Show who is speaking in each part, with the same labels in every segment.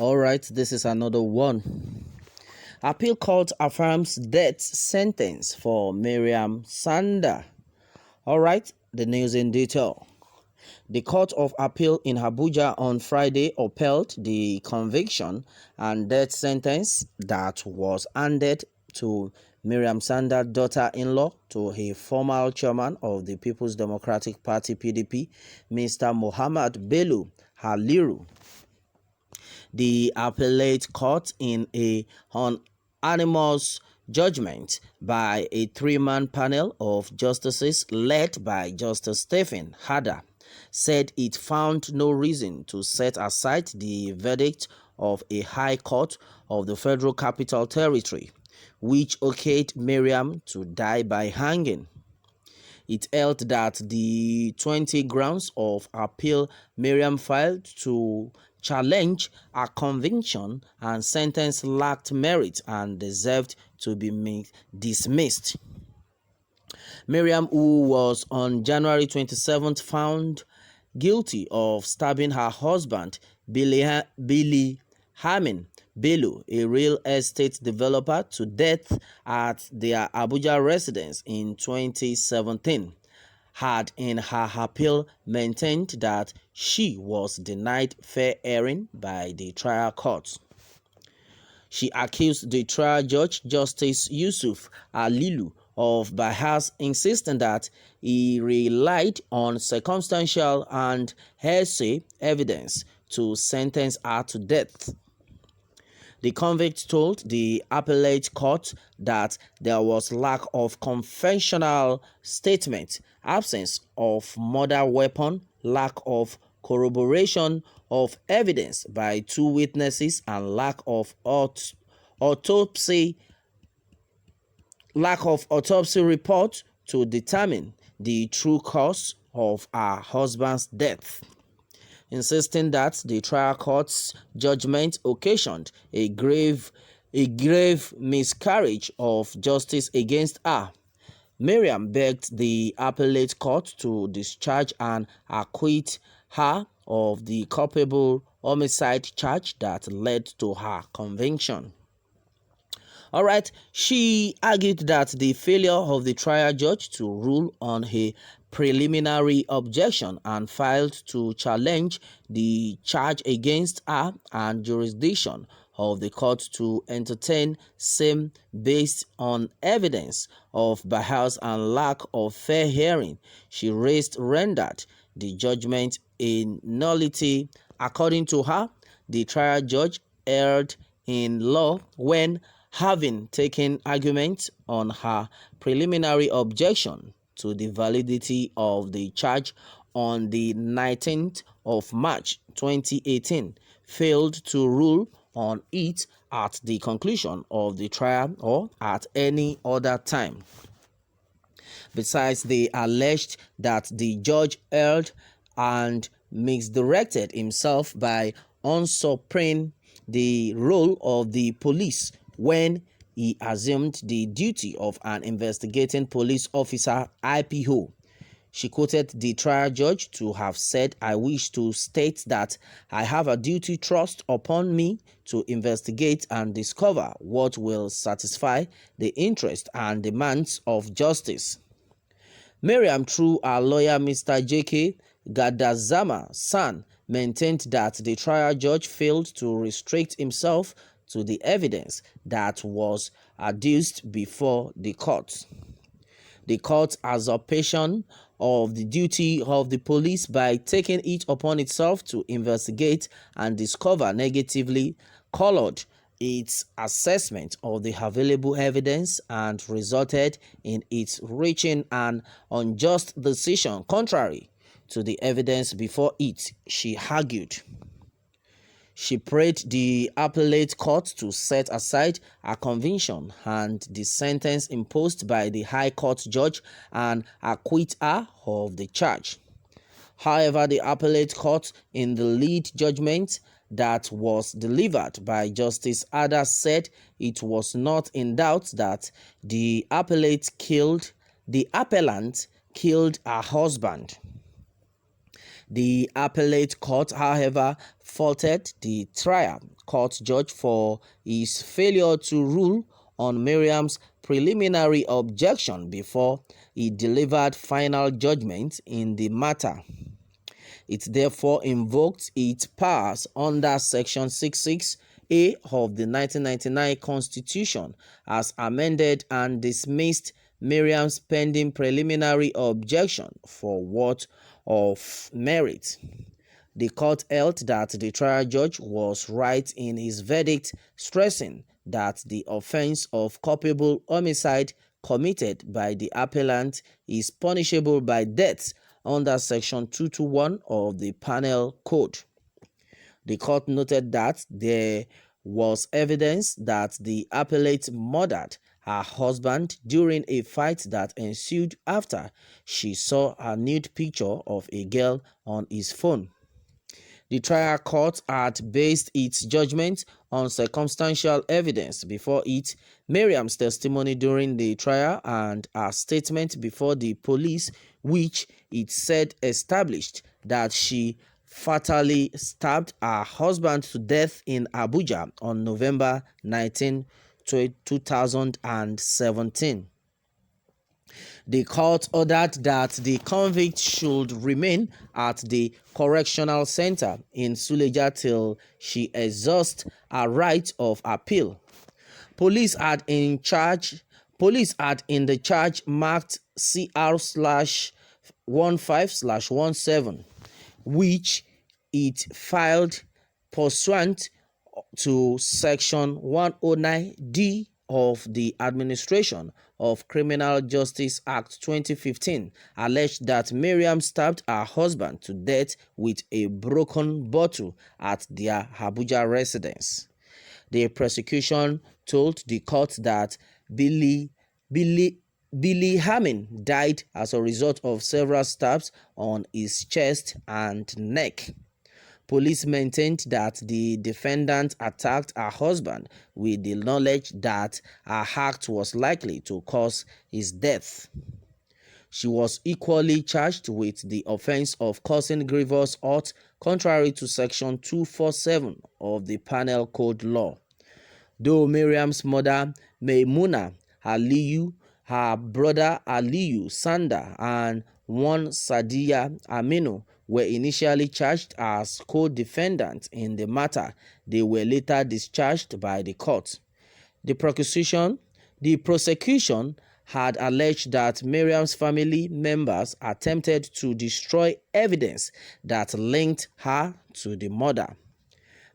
Speaker 1: All right, this is another one. Appeal court affirms death sentence for Miriam Sanda. All right, the news in detail. The Court of Appeal in Abuja on Friday upheld the conviction and death sentence that was handed to Miriam Sanda, daughter-in-law to a former chairman of the People's Democratic Party (PDP), Mr. Muhammad Bello Haliru. The appellate court, in a unanimous judgment by a three-man panel of justices led by Justice Stephen Hada, said it found no reason to set aside the verdict of a high court of the Federal Capital Territory, which okayed Miriam to die by hanging. It held that the 20 grounds of appeal Miriam filed to challenge her conviction and sentence lacked merit and deserved to be dismissed. Miriam, who was on January 27th found guilty of stabbing her husband, Billy Hamin Bello, a real estate developer, to death at their Abuja residence in 2017, had in her appeal maintained that she was denied fair hearing by the trial court. She accused the trial judge, Justice Yusuf Alilu, of bias, insisting that he relied on circumstantial and hearsay evidence to sentence her to death. The convict told the appellate court that there was lack of confessional statement, absence of murder weapon, lack of corroboration of evidence by two witnesses, and lack of autopsy report to determine the true cause of her husband's death, insisting that the trial court's judgment occasioned a grave miscarriage of justice against her. Miriam begged the appellate court to discharge and acquit her of the culpable homicide charge that led to her conviction. All right, she argued that the failure of the trial judge to rule on a preliminary objection and filed to challenge the charge against her and jurisdiction of the court to entertain same based on evidence of bias and lack of fair hearing she raised rendered the judgment a nullity. According to her, the trial judge erred in law when, having taken argument on her preliminary objection to the validity of the charge on the 19th of March 2018, failed to rule on it at the conclusion of the trial or at any other time. Besides, they alleged that the judge erred and misdirected himself by usurping the role of the police when he assumed the duty of an investigating police officer, IPO. She quoted the trial judge to have said, "I wish to state that I have a duty thrust upon me to investigate and discover what will satisfy the interest and demands of justice." Miriam, through her lawyer Mr. J.K. Gadazama San, maintained that the trial judge failed to restrict himself to the evidence that was adduced before the court. The court's usurpation of the duty of the police by taking it upon itself to investigate and discover negatively colored its assessment of the available evidence and resulted in its reaching an unjust decision contrary to the evidence before it, she argued. She prayed the appellate court to set aside her conviction and the sentence imposed by the High Court judge and acquit her of the charge. However, the appellate court, in the lead judgment that was delivered by Justice Ada, said it was not in doubt that the appellant killed her husband. The appellate court, however, faulted the trial court judge for his failure to rule on Miriam's preliminary objection before he delivered final judgment in the matter. It therefore invoked its powers under Section 66A of the 1999 Constitution as amended and dismissed Miriam's pending preliminary objection for what of merit. The court held that the trial judge was right in his verdict, stressing that the offense of culpable homicide committed by the appellant is punishable by death under Section 221 of the Penal Code. The court noted that there was evidence that the appellate murdered her husband during a fight that ensued after she saw a nude picture of a girl on his phone. The trial court had based its judgment on circumstantial evidence before it, Miriam's testimony during the trial and her statement before the police, which it said established that she fatally stabbed her husband to death in Abuja on November 19, 2017. The court ordered that the convict should remain at the correctional center in Suleja till she exhausts her right of appeal. Police had in the charge marked CR/15/17, which it filed pursuant to Section 109D of the Administration of Criminal Justice Act 2015, alleged that Miriam stabbed her husband to death with a broken bottle at their Abuja residence. The prosecution told the court that Billy Hamin died as a result of several stabs on his chest and neck. Police maintained that the defendant attacked her husband with the knowledge that her act was likely to cause his death. She was equally charged with the offense of causing grievous hurt contrary to Section 247 of the Penal Code law. Though Miriam's mother, Maimuna Aliyu, her brother Aliyu Sanda, and one Sadiya Aminu were initially charged as co-defendants in the matter, they were later discharged by the court. The prosecution had alleged that Miriam's family members attempted to destroy evidence that linked her to the murder.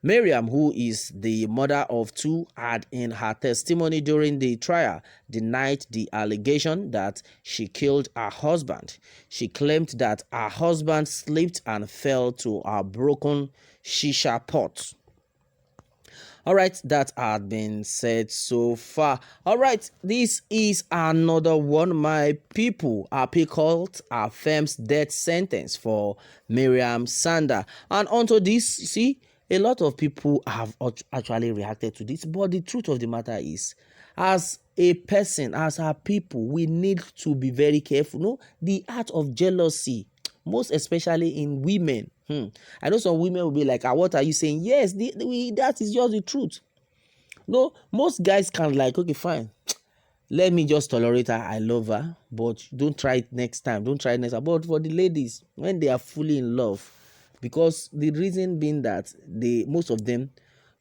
Speaker 1: Miriam, who is the mother of two, had in her testimony during the trial denied the allegation that she killed her husband. She claimed that her husband slipped and fell to a broken shisha pot. All right, that had been said so far. All right, this is another one. My people, Appeal Court affirms death sentence for Miriam Sanda. And onto this, see, a lot of people have actually reacted to this, but the truth of the matter is, as a person, as our people, we need to be very careful. No, the art of jealousy, most especially in women. I know some women will be like, what are you saying? Yes, that is just the truth. No, most guys can like, okay, fine. Let me just tolerate her. I love her, but don't try it next time. Don't try it next time. But for the ladies, when they are fully in love, because the reason being that most of them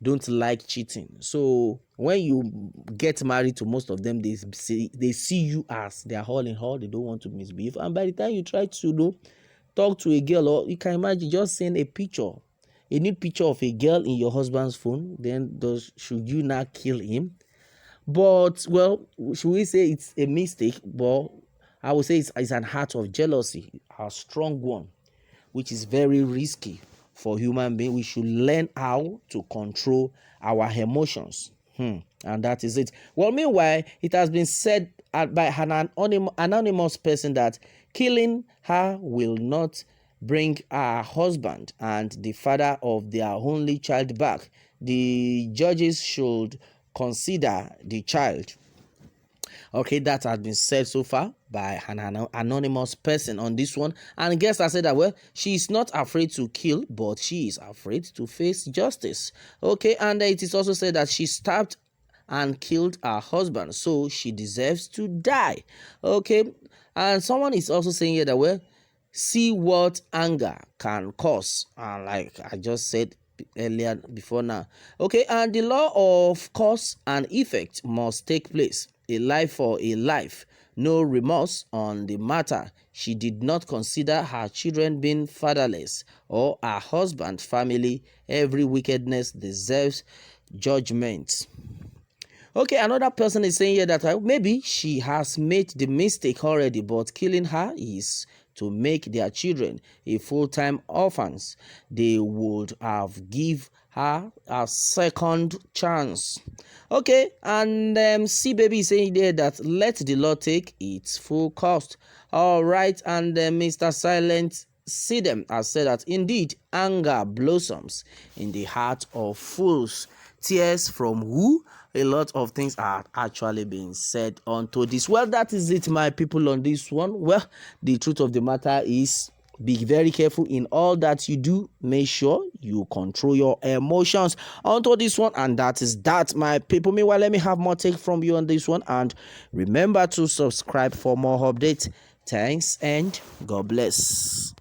Speaker 1: don't like cheating. So when you get married to most of them, they see you as they are all in all. They don't want to misbehave. And by the time you try to talk to a girl, or you can imagine just seeing a nude picture of a girl in your husband's phone, then should you not kill him? But, well, should we say it's a mistake? But I would say it's an act of jealousy, a strong one, which is very risky for human beings. We should learn how to control our emotions. And that is it. Well, meanwhile, it has been said by an anonymous person that killing her will not bring her husband and the father of their only child back. The judges should consider the child. Okay, that has been said so far by an anonymous person on this one. And guess I said that, well, she is not afraid to kill, but she is afraid to face justice. Okay, and it is also said that she stabbed and killed her husband, so she deserves to die. Okay, and someone is also saying here that, well, see what anger can cause. And like I just said earlier before now. Okay, and the law of cause and effect must take place. A life for a life. No remorse on the matter. She did not consider her children being fatherless or her husband's family. Every wickedness deserves judgment. Okay, another person is saying here that maybe she has made the mistake already, but killing her is to make their children a full-time orphans. They would have give her a second chance. Okay, and C Baby is saying there that let the law take its full cost. All right, and Mr. Silent See them has said that indeed anger blossoms in the heart of fools. Tears from who? A lot of things are actually being said onto this. Well, that is it, my people, on this one. Well, the truth of the matter is, be very careful in all that you do. Make sure you control your emotions onto this one. And that is that, my people. Meanwhile, let me have more take from you on this one. And remember to subscribe for more updates. Thanks and God bless.